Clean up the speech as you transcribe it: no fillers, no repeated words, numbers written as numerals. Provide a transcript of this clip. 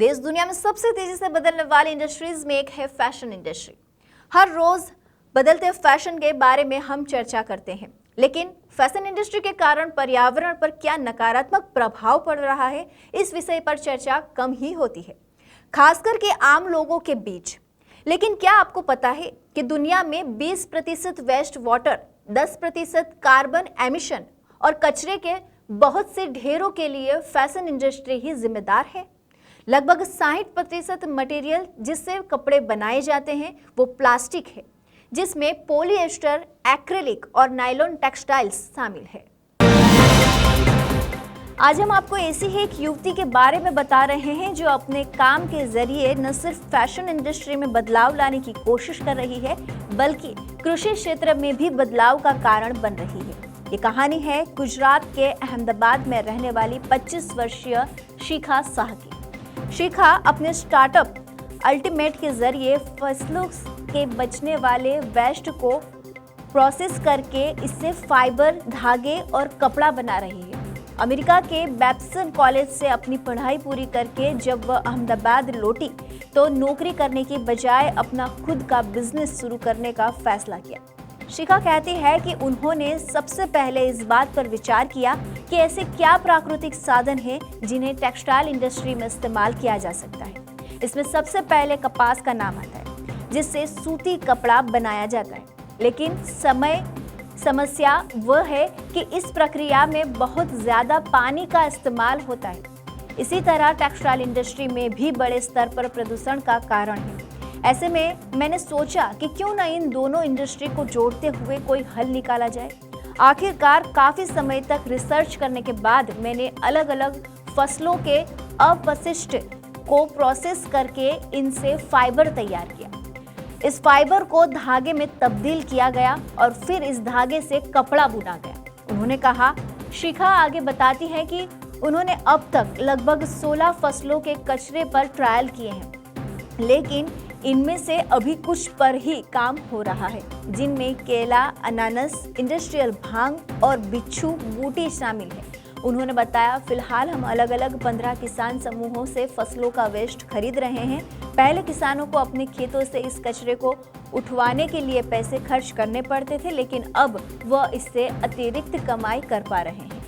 देश दुनिया में सबसे तेजी से बदलने वाली इंडस्ट्रीज में एक है फैशन इंडस्ट्री। हर रोज बदलते फैशन के बारे में हम चर्चा करते हैं, लेकिन फैशन इंडस्ट्री के कारण पर्यावरण पर क्या नकारात्मक प्रभाव पड़ रहा है, इस विषय पर चर्चा कम ही होती है, खासकर के आम लोगों के बीच। लेकिन क्या आपको पता है कि दुनिया में 20% वेस्ट वाटर, 10% कार्बन एमिशन और कचरे के बहुत से ढेरों के लिए फैशन इंडस्ट्री ही जिम्मेदार है। लगभग 60% मटेरियल जिससे कपड़े बनाए जाते हैं वो प्लास्टिक है, जिसमें पॉलिएस्टर, एक्रिलिक और नायलॉन टेक्सटाइल्स शामिल है। आज हम आपको ऐसी ही एक युवती के बारे में बता रहे हैं जो अपने काम के जरिए न सिर्फ फैशन इंडस्ट्री में बदलाव लाने की कोशिश कर रही है, बल्कि कृषि क्षेत्र में भी बदलाव का कारण बन रही है। ये कहानी है गुजरात के अहमदाबाद में रहने वाली 25 वर्षीय शिखा शाह की। शिखा अपने स्टार्टअप अल्टीमेट के जरिए फसलों के बचने वाले वेस्ट को प्रोसेस करके इससे फाइबर, धागे और कपड़ा बना रही है। अमेरिका के बैप्सन कॉलेज से अपनी पढ़ाई पूरी करके जब वह अहमदाबाद लौटी तो नौकरी करने की बजाय अपना खुद का बिजनेस शुरू करने का फैसला किया। शिखा कहती है कि उन्होंने सबसे पहले इस बात पर विचार किया कि ऐसे क्या प्राकृतिक साधन हैं जिन्हें टेक्सटाइल इंडस्ट्री में इस्तेमाल किया जा सकता है। इसमें सबसे पहले कपास का नाम आता है, जिससे सूती कपड़ा बनाया जाता है। लेकिन समस्या वह है कि इस प्रक्रिया में बहुत ज़्यादा पानी का इस्तेमाल होता है। इसी तरह टेक्सटाइल इंडस्ट्री में भी बड़े स्तर पर प्रदूषण का कारण है। ऐसे में मैंने सोचा कि क्यों न इन दोनों इंडस्ट्री को जोड़ते हुए कोई हल निकाला जाए। आखिरकार काफ़ी समय तक रिसर्च करने के बाद मैंने अलग अलग फसलों के अपशिष्ट को प्रोसेस करके इनसे फाइबर तैयार किया। इस फाइबर को धागे में तब्दील किया गया और फिर इस धागे से कपड़ा बुना गया, उन्होंने कहा। शिखा आगे बताती है कि उन्होंने अब तक लगभग 16 फसलों के कचरे पर ट्रायल किए हैं, लेकिन इनमें से अभी कुछ पर ही काम हो रहा है, जिनमें केला, अनानास, इंडस्ट्रियल भांग और बिच्छू बूटी शामिल है। उन्होंने बताया, फिलहाल हम अलग अलग 15 किसान समूहों से फसलों का वेस्ट खरीद रहे हैं। पहले किसानों को अपने खेतों से इस कचरे को उठवाने के लिए पैसे खर्च करने पड़ते थे, लेकिन अब वह इससे अतिरिक्त कमाई कर पा रहे हैं।